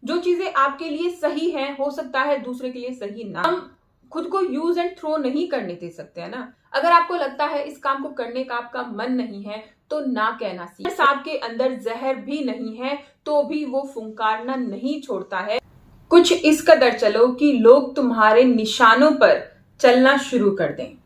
जो चीजें आपके लिए सही हैं हो सकता है दूसरे के लिए सही ना। हम खुद को यूज एंड थ्रो नहीं करने दे सकते है ना। अगर आपको लगता है इस काम को करने का आपका मन नहीं है तो ना कहना सीखें। सांप के अंदर जहर भी नहीं है तो भी वो फुंकारना नहीं छोड़ता है। कुछ इस कदर चलो कि लोग तुम्हारे निशानों पर चलना शुरू कर दें।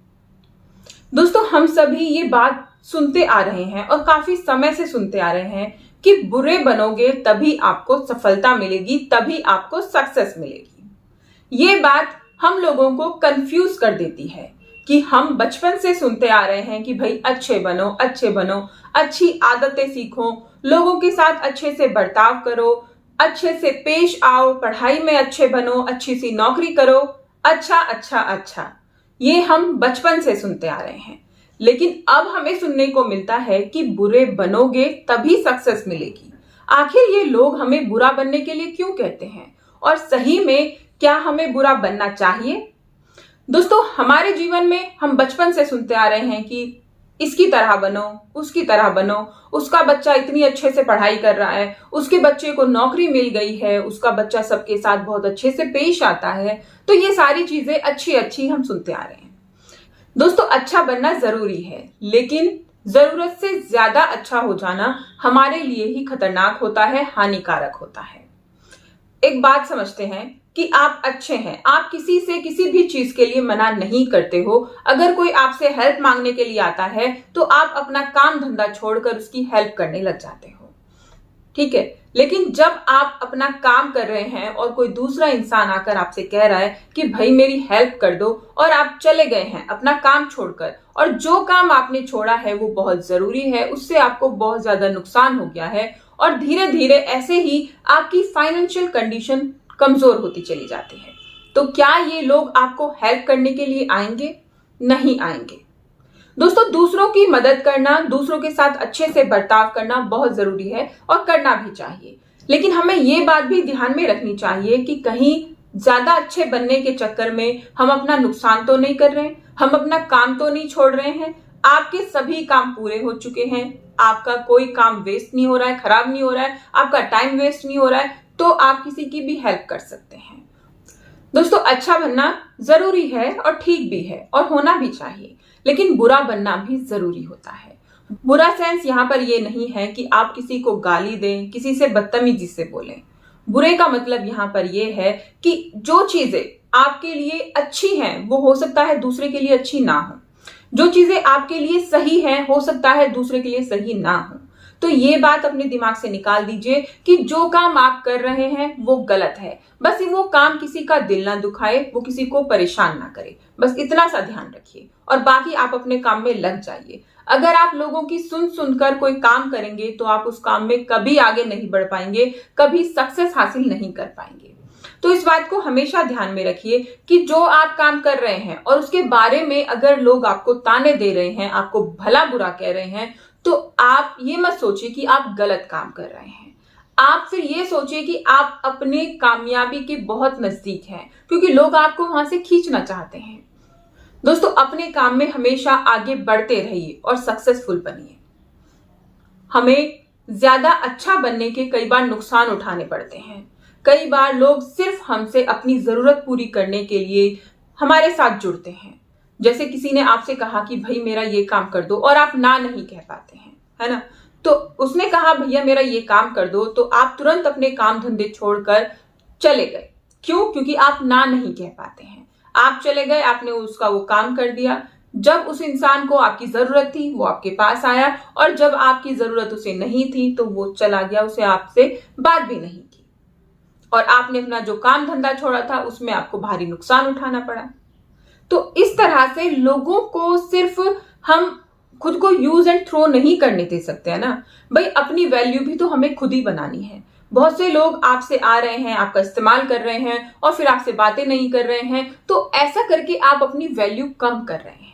दोस्तों, हम सभी ये बात सुनते आ रहे हैं और काफी समय से सुनते आ रहे हैं कि बुरे बनोगे तभी आपको सफलता मिलेगी, तभी आपको सक्सेस मिलेगी। ये बात हम लोगों को कंफ्यूज कर देती है कि हम बचपन से सुनते आ रहे हैं कि भाई अच्छे बनो, अच्छे बनो, अच्छी आदतें सीखो, लोगों के साथ अच्छे से बर्ताव करो, अच्छे से पेश आओ, पढ़ाई में अच्छे बनो, अच्छी सी नौकरी करो, अच्छा अच्छा अच्छा। ये हम बचपन से सुनते आ रहे हैं, लेकिन अब हमें सुनने को मिलता है कि बुरे बनोगे तभी सक्सेस मिलेगी। आखिर ये लोग हमें बुरा बनने के लिए क्यों कहते हैं और सही में क्या हमें बुरा बनना चाहिए? दोस्तों, हमारे जीवन में हम बचपन से सुनते आ रहे हैं कि इसकी तरह बनो, उसकी तरह बनो, उसका बच्चा इतनी अच्छे से पढ़ाई कर रहा है, उसके बच्चे को नौकरी मिल गई है, उसका बच्चा सबके साथ बहुत अच्छे से पेश आता है। तो ये सारी चीजें अच्छी अच्छी हम सुनते आ रहे हैं। दोस्तों, अच्छा बनना जरूरी है, लेकिन जरूरत से ज्यादा अच्छा हो जाना हमारे लिए ही खतरनाक होता है, हानिकारक होता है। एक बात समझते हैं कि आप अच्छे हैं, आप किसी से किसी भी चीज के लिए मना नहीं करते हो। अगर कोई आपसे हेल्प मांगने के लिए आता है तो आप अपना काम धंधा छोड़कर उसकी हेल्प करने लग जाते हो, ठीक है। लेकिन जब आप अपना काम कर रहे हैं और कोई दूसरा इंसान आकर आपसे कह रहा है कि भाई मेरी हेल्प कर दो, और आप चले गए हैं अपना काम छोड़कर, और जो काम आपने छोड़ा है वो बहुत जरूरी है, उससे आपको बहुत ज्यादा नुकसान हो गया है, और धीरे धीरे ऐसे ही आपकी फाइनेंशियल कंडीशन कमजोर होती चली जाती है, तो क्या ये लोग आपको हेल्प करने के लिए आएंगे? नहीं आएंगे। दोस्तों, दूसरों की मदद करना, दूसरों के साथ अच्छे से बर्ताव करना बहुत जरूरी है और करना भी चाहिए, लेकिन हमें ये बात भी ध्यान में रखनी चाहिए कि कहीं ज्यादा अच्छे बनने के चक्कर में हम अपना नुकसान तो नहीं कर रहे हैं, हम अपना काम तो नहीं छोड़ रहे हैं। आपके सभी काम पूरे हो चुके हैं, आपका कोई काम वेस्ट नहीं हो रहा है, खराब नहीं हो रहा है, आपका टाइम वेस्ट नहीं हो रहा है, तो आप किसी की भी हेल्प कर सकते हैं। दोस्तों, अच्छा बनना जरूरी है और ठीक भी है और होना भी चाहिए, लेकिन बुरा बनना भी जरूरी होता है। बुरा सेंस यहाँ पर ये नहीं है कि आप किसी को गाली दें, किसी से बदतमीजी से बोलें। बुरे का मतलब यहाँ पर यह है कि जो चीजें आपके लिए अच्छी हैं वो हो सकता है दूसरे के लिए अच्छी ना हो, जो चीजें आपके लिए सही हैं हो सकता है दूसरे के लिए सही ना हो। तो ये बात अपने दिमाग से निकाल दीजिए कि जो काम आप कर रहे हैं वो गलत है। बस वो काम किसी का दिल ना दुखाए, वो किसी को परेशान ना करे, बस इतना सा ध्यान रखिए और बाकी आप अपने काम में लग जाइए। अगर आप लोगों की सुन सुनकर कोई काम करेंगे तो आप उस काम में कभी आगे नहीं बढ़ पाएंगे, कभी सक्सेस हासिल नहीं कर पाएंगे। तो इस बात को हमेशा ध्यान में रखिए कि जो आप काम कर रहे हैं और उसके बारे में अगर लोग आपको ताने दे रहे हैं, आपको भला बुरा कह रहे हैं, तो आप ये मत सोचिए कि आप गलत काम कर रहे हैं। आप फिर ये सोचिए कि आप अपने कामयाबी के बहुत नजदीक हैं, क्योंकि लोग आपको वहां से खींचना चाहते हैं। दोस्तों, अपने काम में हमेशा आगे बढ़ते रहिए और सक्सेसफुल बनिए। हमें ज्यादा अच्छा बनने के कई बार नुकसान उठाने पड़ते हैं। कई बार लोग सिर्फ हमसे अपनी जरूरत पूरी करने के लिए हमारे साथ जुड़ते हैं। जैसे किसी ने आपसे कहा कि भाई मेरा ये काम कर दो, और आप ना नहीं कह पाते हैं, है ना। तो उसने कहा भैया मेरा ये काम कर दो, तो आप तुरंत अपने काम धंधे छोड़कर चले गए। क्यों? क्योंकि आप ना नहीं कह पाते हैं। आप चले गए, आपने उसका वो काम कर दिया। जब उस इंसान को आपकी जरूरत थी वो आपके पास आया, और जब आपकी जरूरत उसे नहीं थी तो वो चला गया, उसे आपसे बात भी नहीं की, और आपने अपना जो काम धंधा छोड़ा था उसमें आपको भारी नुकसान उठाना पड़ा। तो इस तरह से लोगों को सिर्फ हम खुद को यूज एंड थ्रो नहीं करने दे सकते, है ना भाई। अपनी वैल्यू भी तो हमें खुद ही बनानी है। बहुत से लोग आपसे आ रहे हैं, आपका इस्तेमाल कर रहे हैं और फिर आपसे बातें नहीं कर रहे हैं, तो ऐसा करके आप अपनी वैल्यू कम कर रहे हैं।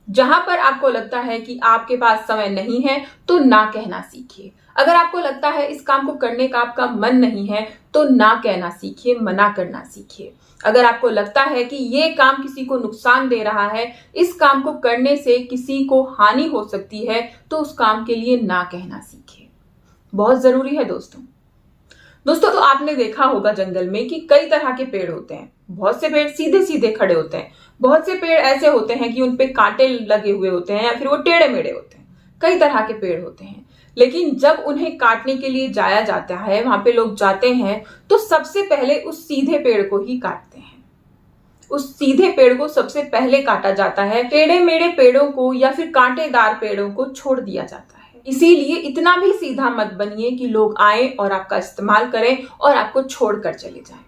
जहां पर आपको लगता है कि आपके पास समय नहीं है तो ना कहना सीखिए। अगर आपको लगता है इस काम को करने का आपका मन नहीं है तो ना कहना सीखिए, मना करना सीखिए। अगर आपको लगता है कि ये काम किसी को नुकसान दे रहा है, इस काम को करने से किसी को हानि हो सकती है, तो उस काम के लिए ना कहना सीखिए। बहुत जरूरी है दोस्तों। दोस्तों तो आपने देखा होगा जंगल में कि कई तरह के पेड़ होते हैं। बहुत से पेड़ सीधे सीधे खड़े होते हैं, बहुत से पेड़ ऐसे होते हैं कि उनपे कांटे लगे हुए होते हैं या फिर वो टेढ़े मेढ़े होते हैं। कई तरह के पेड़ होते हैं, लेकिन जब उन्हें काटने के लिए जाया जाता है, वहां पे लोग जाते हैं तो सबसे पहले उस सीधे पेड़ को ही काटते हैं। उस सीधे पेड़ को सबसे पहले काटा जाता है, टेढ़े मेढ़े पेड़ों को या फिर कांटेदार पेड़ों को छोड़ दिया जाता है। इसीलिए इतना भी सीधा मत बनिए कि लोग आए और आपका इस्तेमाल करें और आपको छोड़कर चले जाएं,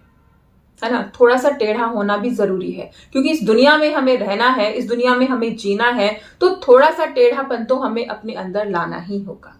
है ना। थोड़ा सा टेढ़ा होना भी जरूरी है, क्योंकि इस दुनिया में हमें रहना है, इस दुनिया में हमें जीना है, तो थोड़ा सा टेढ़ापन तो हमें अपने अंदर लाना ही होगा।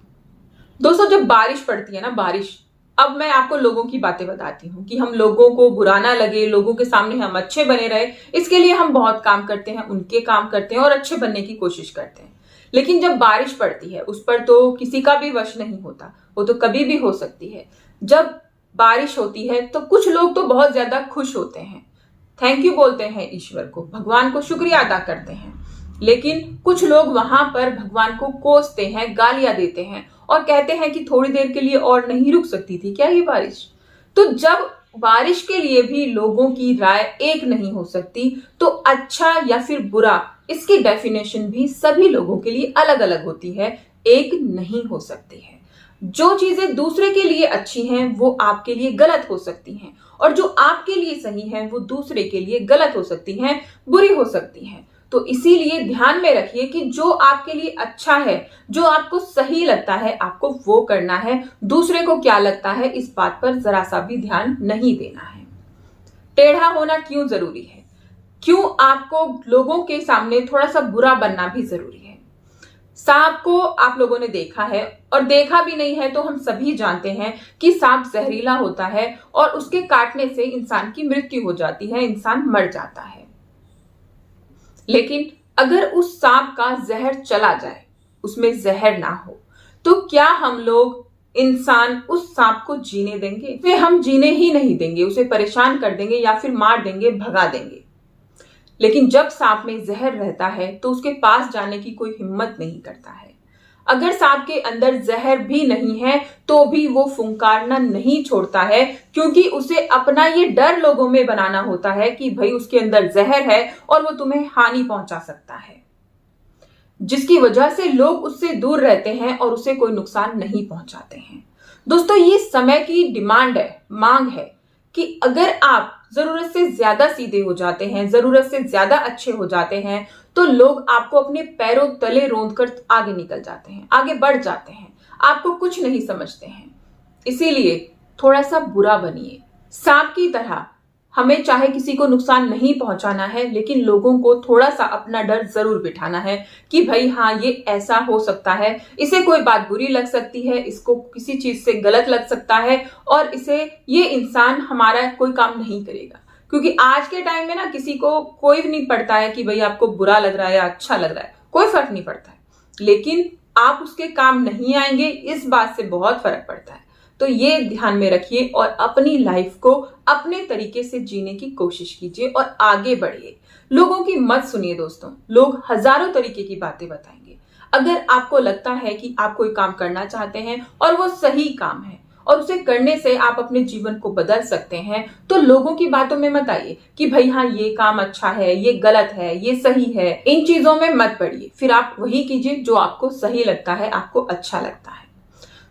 दोस्तों जब बारिश पड़ती है ना, बारिश, अब मैं आपको लोगों की बातें बताती हूँ कि हम लोगों को बुरा ना लगे, लोगों के सामने हम अच्छे बने रहे, इसके लिए हम बहुत काम करते हैं, उनके काम करते हैं और अच्छे बनने की कोशिश करते हैं। लेकिन जब बारिश पड़ती है उस पर तो किसी का भी वश नहीं होता, वो तो कभी भी हो सकती है। जब बारिश होती है तो कुछ लोग तो बहुत ज्यादा खुश होते हैं, थैंक यू बोलते हैं ईश्वर को, भगवान को शुक्रिया अदा करते हैं। लेकिन कुछ लोग वहां पर भगवान को कोसते हैं, गालियां देते हैं और कहते हैं कि थोड़ी देर के लिए और नहीं रुक सकती थी क्या ये बारिश। तो जब बारिश के लिए भी लोगों की राय एक नहीं हो सकती, तो अच्छा या फिर बुरा, इसकी डेफिनेशन भी सभी लोगों के लिए अलग अलग होती है, एक नहीं हो सकती है। जो चीजें दूसरे के लिए अच्छी हैं वो आपके लिए गलत हो सकती हैं, और जो आपके लिए सही है वो दूसरे के लिए गलत हो सकती हैं, बुरी हो सकती हैं। तो इसीलिए ध्यान में रखिए कि जो आपके लिए अच्छा है, जो आपको सही लगता है, आपको वो करना है। दूसरे को क्या लगता है इस बात पर जरा सा भी ध्यान नहीं देना है। टेढ़ा होना क्यों जरूरी है, क्यों आपको लोगों के सामने थोड़ा सा बुरा बनना भी जरूरी है। सांप को आप लोगों ने देखा है, और देखा भी नहीं है तो हम सभी जानते हैं कि सांप जहरीला होता है और उसके काटने से इंसान की मृत्यु हो जाती है, इंसान मर जाता है। लेकिन अगर उस सांप का जहर चला जाए, उसमें जहर ना हो, तो क्या हम लोग इंसान उस सांप को जीने देंगे? उसे हम जीने ही नहीं देंगे, उसे परेशान कर देंगे या फिर मार देंगे, भगा देंगे। लेकिन जब सांप में जहर रहता है तो उसके पास जाने की कोई हिम्मत नहीं करता है। अगर सांप के अंदर जहर भी नहीं है तो भी वो फुंकारना नहीं छोड़ता है, क्योंकि उसे अपना ये डर लोगों में बनाना होता है कि भाई उसके अंदर जहर है और वो तुम्हें हानि पहुंचा सकता है, जिसकी वजह से लोग उससे दूर रहते हैं और उसे कोई नुकसान नहीं पहुंचाते हैं। दोस्तों ये समय की डिमांड है, मांग है कि अगर आप जरूरत से ज्यादा सीधे हो जाते हैं, जरूरत से ज्यादा अच्छे हो जाते हैं, तो लोग आपको अपने पैरों तले रौंद कर आगे निकल जाते हैं, आगे बढ़ जाते हैं, आपको कुछ नहीं समझते हैं। इसीलिए थोड़ा सा बुरा बनिए। सांप की तरह हमें चाहे किसी को नुकसान नहीं पहुंचाना है, लेकिन लोगों को थोड़ा सा अपना डर जरूर बिठाना है कि भाई हाँ ये ऐसा हो सकता है, इसे कोई बात बुरी लग सकती है, इसको किसी चीज से गलत लग सकता है और इसे ये इंसान हमारा कोई काम नहीं करेगा। क्योंकि आज के टाइम में ना किसी को कोई नहीं पड़ता है कि भाई आपको बुरा लग रहा है या अच्छा लग रहा है, कोई फर्क नहीं पड़ता है, लेकिन आप उसके काम नहीं आएंगे इस बात से बहुत फर्क पड़ता है। तो ये ध्यान में रखिए और अपनी लाइफ को अपने तरीके से जीने की कोशिश कीजिए और आगे बढ़िए। लोगों की मत सुनिए दोस्तों, लोग हजारों तरीके की बातें बताएंगे। अगर आपको लगता है कि आप कोई काम करना चाहते हैं और वो सही काम है और उसे करने से आप अपने जीवन को बदल सकते हैं, तो लोगों की बातों में मत आइए कि भाई हाँ ये काम अच्छा है, ये गलत है, ये सही है। इन चीजों में मत पड़िए, फिर आप वही कीजिए जो आपको सही लगता है, आपको अच्छा लगता है।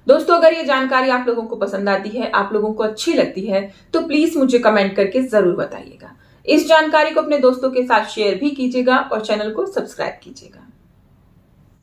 दोस्तों अगर ये जानकारी आप लोगों को पसंद आती है, आप लोगों को अच्छी लगती है, तो प्लीज मुझे कमेंट करके जरूर बताइएगा। इस जानकारी को अपने दोस्तों के साथ शेयर भी कीजिएगा और चैनल को सब्सक्राइब कीजिएगा।